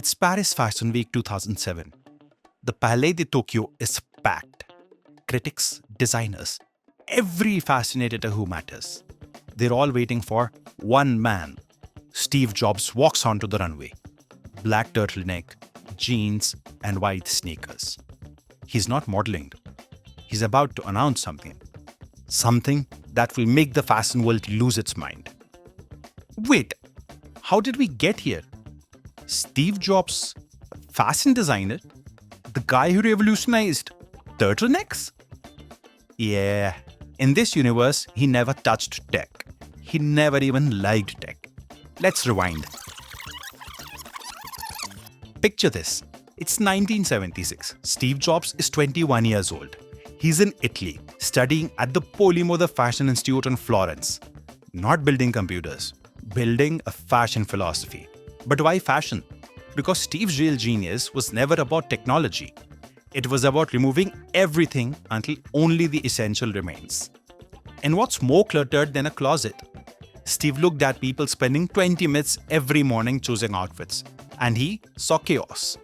It's Paris Fashion Week 2007. The Palais de Tokyo is packed. Critics, designers, every fascinator who matters. They're all waiting for one man. Steve Jobs walks onto the runway. Black turtleneck, jeans, and white sneakers. He's not modeling. He's about to announce something. Something that will make the fashion world lose its mind. Wait, how did we get here? Steve Jobs, fashion designer? The guy who revolutionized turtlenecks? Yeah, in this universe, he never touched tech. He never even liked tech. Let's rewind. Picture this. It's 1976. Steve Jobs is 21 years old. He's in Italy, studying at the Polimoda Fashion Institute in Florence. Not building computers, building a fashion philosophy. But why fashion? Because Steve's real genius was never about technology. It was about removing everything until only the essential remains. And what's more cluttered than a closet? Steve looked at people spending 20 minutes every morning choosing outfits, and he saw chaos.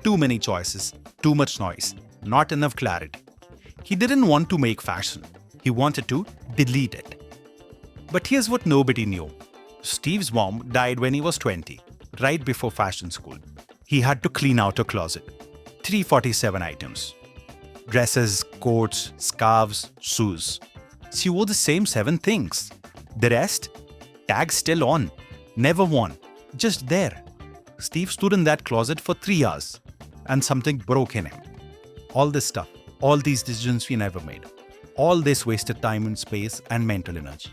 Too many choices, too much noise, not enough clarity. He didn't want to make fashion. He wanted to delete it. But here's what nobody knew. Steve's mom died when he was 20, right before fashion school. He had to clean out her closet. 347 items. Dresses, coats, scarves, shoes. She wore the same 7 things. The rest? Tags still on. Never worn. Just there. Steve stood in that closet for 3 hours. And something broke in him. All this stuff. All these decisions we never made. All this wasted time and space and mental energy.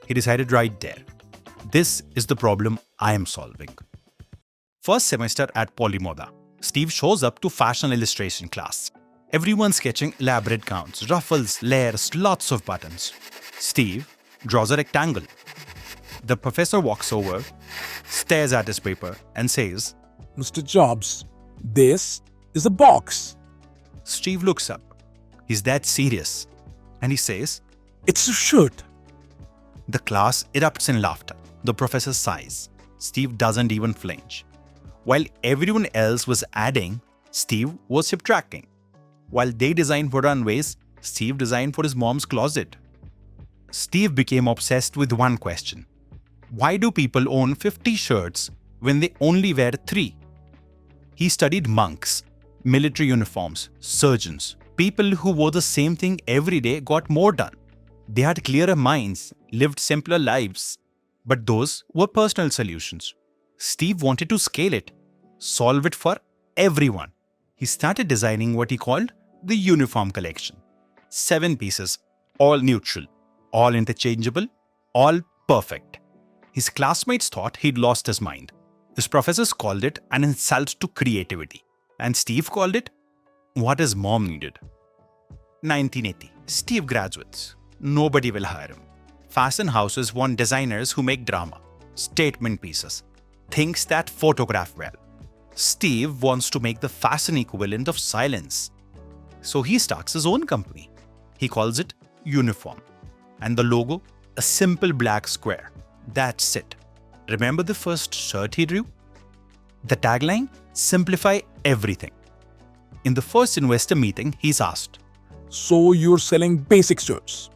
He decided right there. This is the problem I am solving. First semester at Polimoda, Steve shows up to fashion illustration class. Everyone sketching elaborate gowns, ruffles, layers, lots of buttons. Steve draws a rectangle. The professor walks over, stares at his paper and says, Mr. Jobs, this is a box. Steve looks up. He's that serious. And he says, It's a shirt. The class erupts in laughter. The professor sighs. Steve doesn't even flinch. While everyone else was adding, Steve was subtracting. While they designed for runways, Steve designed for his mom's closet. Steve became obsessed with one question. Why do people own 50 shirts when they only wear 3? He studied monks, military uniforms, surgeons. People who wore the same thing every day got more done. They had clearer minds, lived simpler lives. But those were personal solutions. Steve wanted to scale it, solve it for everyone. He started designing what he called the uniform collection. 7 pieces, all neutral, all interchangeable, all perfect. His classmates thought he'd lost his mind. His professors called it an insult to creativity. And Steve called it what his mom needed. 1980. Steve graduates. Nobody will hire him. Fashion houses want designers who make drama, statement pieces, things that photograph well. Steve wants to make the fashion equivalent of silence. So he starts his own company. He calls it Uniform. And the logo? A simple black square. That's it. Remember the first shirt he drew? The tagline? Simplify everything. In the first investor meeting, he's asked, So you're selling basic shirts?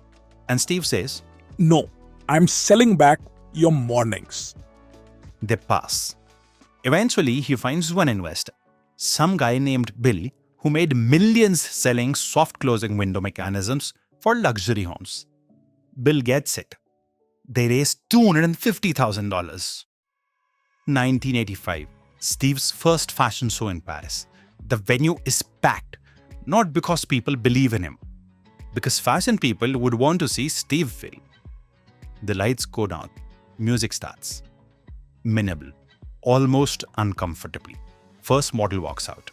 and Steve says, No, I'm selling back your mornings. They pass. Eventually, he finds one investor, some guy named Bill, who made millions selling soft closing window mechanisms for luxury homes. Bill gets it. They raised $250,000. 1985, Steve's first fashion show in Paris. The venue is packed, not because people believe in him, because fashion people would want to see Steve fail. The lights go down. Music starts. Minimal. Almost uncomfortably. First model walks out.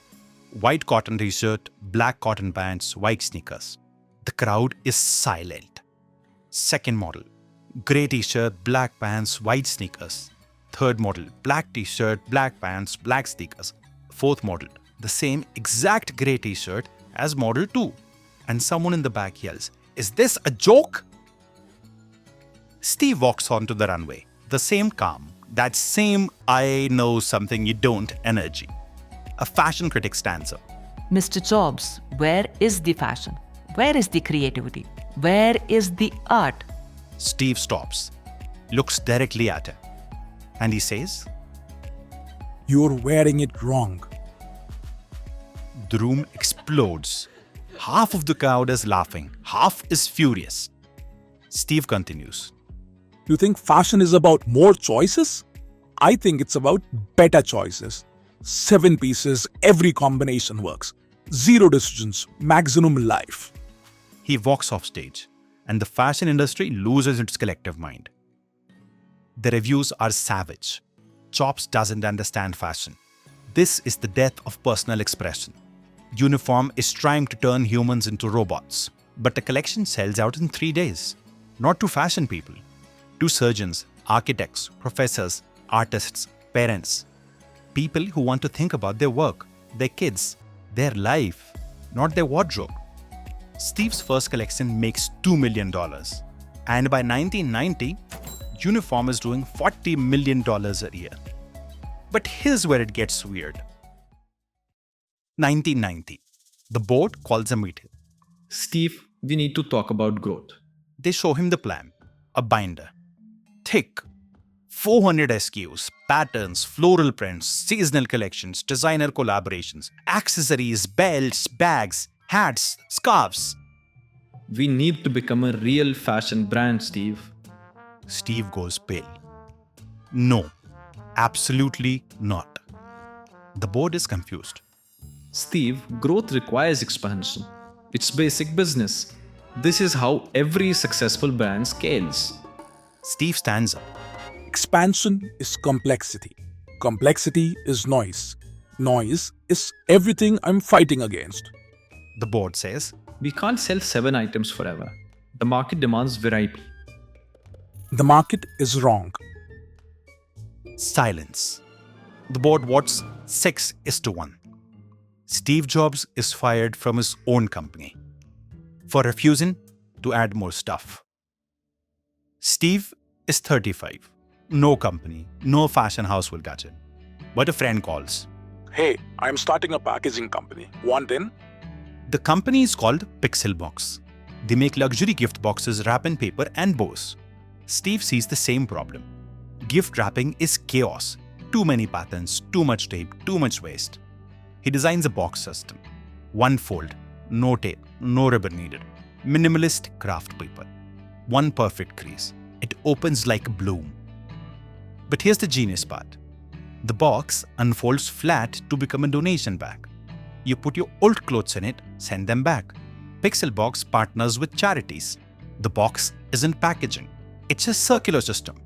White cotton t-shirt, black cotton pants, white sneakers. The crowd is silent. Second model. Grey t-shirt, black pants, white sneakers. Third model. Black t-shirt, black pants, black sneakers. Fourth model. The same exact grey t-shirt as model 2. And someone in the back yells, Is this a joke? Steve walks onto the runway. The same calm, That same I know something you don't energy. A fashion critic stands up. Mr. Jobs, where is the fashion? Where is the creativity? Where is the art? Steve stops, looks directly at her, and he says, You're wearing it wrong. the room explodes. Half of the crowd is laughing, half is furious. Steve continues. You think fashion is about more choices? I think it's about better choices. 7 pieces, every combination works. 0 decisions, maximum life. He walks off stage, and the fashion industry loses its collective mind. The reviews are savage. Jobs doesn't understand fashion. This is the death of personal expression. Uniform is trying to turn humans into robots, but the collection sells out in 3 days. Not to fashion people, to surgeons, architects, professors, artists, parents. People who want to think about their work, their kids, their life, not their wardrobe. Steve's first collection makes $2 million. And by 1990, Uniform is doing $40 million a year. But here's where it gets weird. 1990. The board calls a meeting. Steve, we need to talk about growth. They show him the plan. A binder. Thick. 400 SKUs, patterns, floral prints, seasonal collections, designer collaborations, accessories, belts, bags, hats, scarves. We need to become a real fashion brand, Steve. Steve goes pale. No, absolutely not. The board is confused. Steve, growth requires expansion. It's basic business. This is how every successful brand scales. Steve stands up. Expansion is complexity. Complexity is noise. Noise is everything I'm fighting against. The board says, We can't sell 7 items forever. The market demands variety. The market is wrong. silence. The board votes 6:1. Steve Jobs is fired from his own company for refusing to add more stuff. Steve is 35. No company, no fashion house will catch him. But a friend calls. Hey, I'm starting a packaging company. Want in? The company is called Pixelbox. They make luxury gift boxes wrapped in paper and bows. Steve sees the same problem. Gift wrapping is chaos. Too many patterns, too much tape, too much waste. He designs a box system. One fold, no tape, no ribbon needed. Minimalist craft paper. One perfect crease. It opens like a bloom. But here's the genius part. The box unfolds flat to become a donation bag. You put your old clothes in it, send them back. Pixelbox partners with charities. The box isn't packaging. It's a circular system.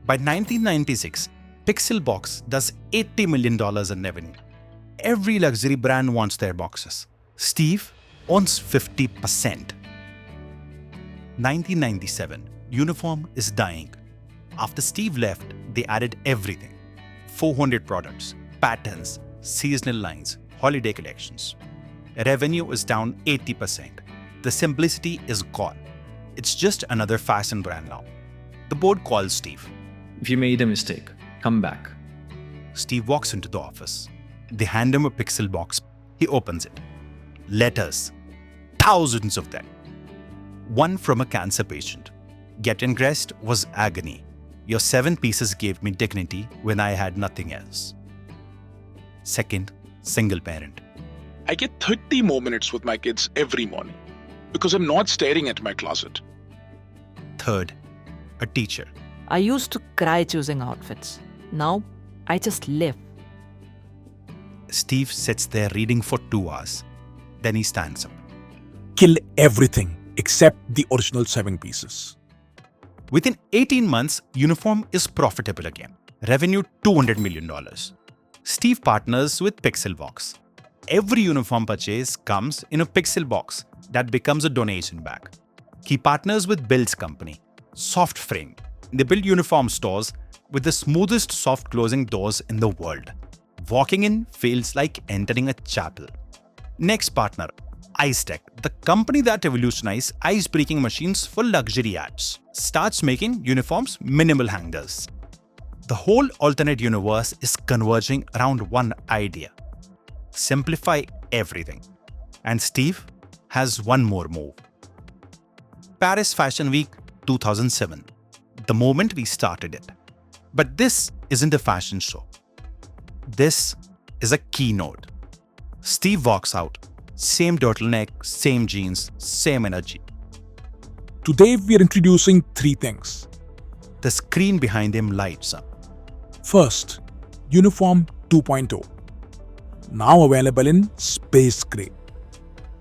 By 1996, Pixelbox does $80 million in revenue. Every luxury brand wants their boxes. Steve owns 50%. 1997, Uniform is dying. After Steve left, they added everything. 400 products, patterns, seasonal lines, holiday collections. Revenue is down 80%. The simplicity is gone. It's just another fashion brand now. The board calls Steve. We made a mistake. Come back. Steve walks into the office. They hand him a Pixel box. He opens it. Letters. Thousands of them. One from a cancer patient. Getting dressed was agony. Your 7 pieces gave me dignity when I had nothing else. Second, single parent. I get 30 more minutes with my kids every morning because I'm not staring at my closet. Third, a teacher. I used to cry choosing outfits. Now, I just live. Steve sits there reading for 2 hours. Then he stands up. Kill everything except the original 7 pieces. Within 18 months, Uniform is profitable again. Revenue $200 million. Steve partners with Pixelbox. Every Uniform purchase comes in a Pixel box that becomes a donation bag. He partners with Build's company, Soft Frame. They build Uniform stores with the smoothest soft closing doors in the world. Walking in feels like entering a chapel. Next partner, Ice Tech, the company that revolutionized ice-breaking machines for luxury ads, starts making Uniform's minimal hangers. The whole alternate universe is converging around one idea: simplify everything. And Steve has one more move. Paris Fashion Week 2007, the moment we started it. But this isn't a fashion show. This is a keynote. Steve walks out, same turtleneck, same jeans, same energy. Today we are introducing three things. The screen behind him lights up. First, Uniform 2.0. Now available in space gray.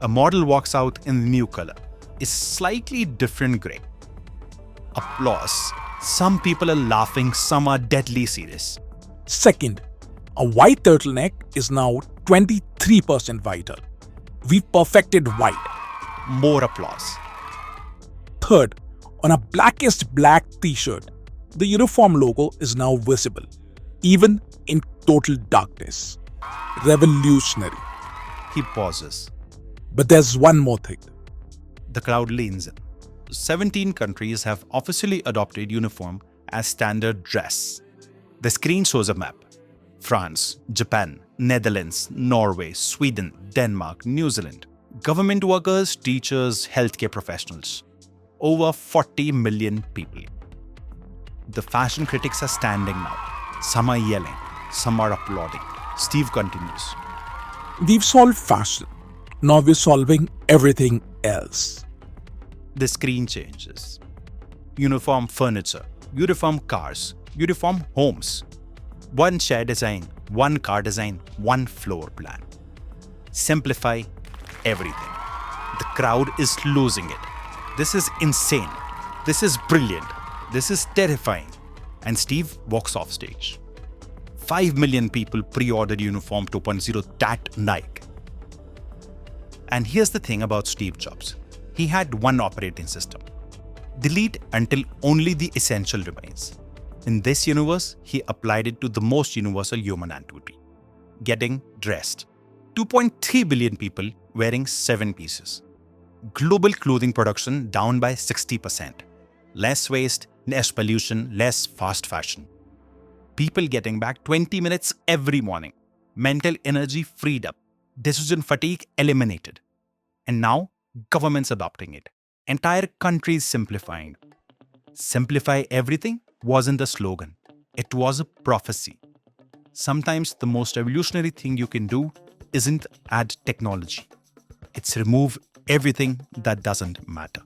A model walks out in the new color. It's slightly different gray. Applause. Some people are laughing, some are deadly serious. Second, a white turtleneck is now 23% whiter. We've perfected white. More applause. Third, on a blackest black t-shirt, the uniform logo is now visible, even in total darkness. Revolutionary. He pauses. But there's one more thing. The crowd leans in. 17 countries have officially adopted uniform as standard dress. The screen shows a map. France, Japan, Netherlands, Norway, Sweden, Denmark, New Zealand. Government workers, teachers, healthcare professionals. Over 40 million people. The fashion critics are standing now. Some are yelling, some are applauding. Steve continues. We've solved fashion. Now we're solving everything else. The screen changes. Uniform furniture, uniform cars, uniform homes. One chair design, one car design, one floor plan. Simplify everything. The crowd is losing it. This is insane. This is brilliant. This is terrifying. And Steve walks off stage. 5 million people pre-ordered Uniform 2.0 that night. And here's the thing about Steve Jobs. He had one operating system. Delete until only the essential remains. In this universe, he applied it to the most universal human activity: getting dressed. 2.3 billion people wearing 7 pieces. Global clothing production down by 60%. Less waste, less pollution, less fast fashion. People getting back 20 minutes every morning. Mental energy freed up. Decision fatigue eliminated. And now, governments adopting it. Entire countries simplifying. Simplify everything wasn't a slogan. It was a prophecy. Sometimes the most revolutionary thing you can do isn't add technology. It's remove everything that doesn't matter.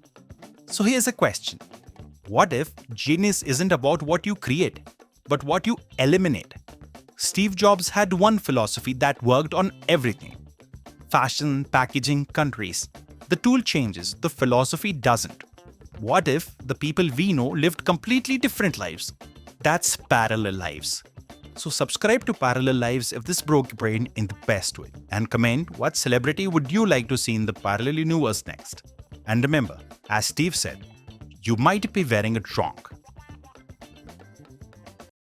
So here's a question. What if genius isn't about what you create, but what you eliminate? Steve Jobs had one philosophy that worked on everything. Fashion, packaging, countries. The tool changes, the philosophy doesn't. What if the people we know lived completely different lives? That's parallel lives. So subscribe to Parallel Lives if this broke your brain in the best way. And comment what celebrity would you like to see in the parallel universe next. And remember, as Steve said, you might be wearing it wrong,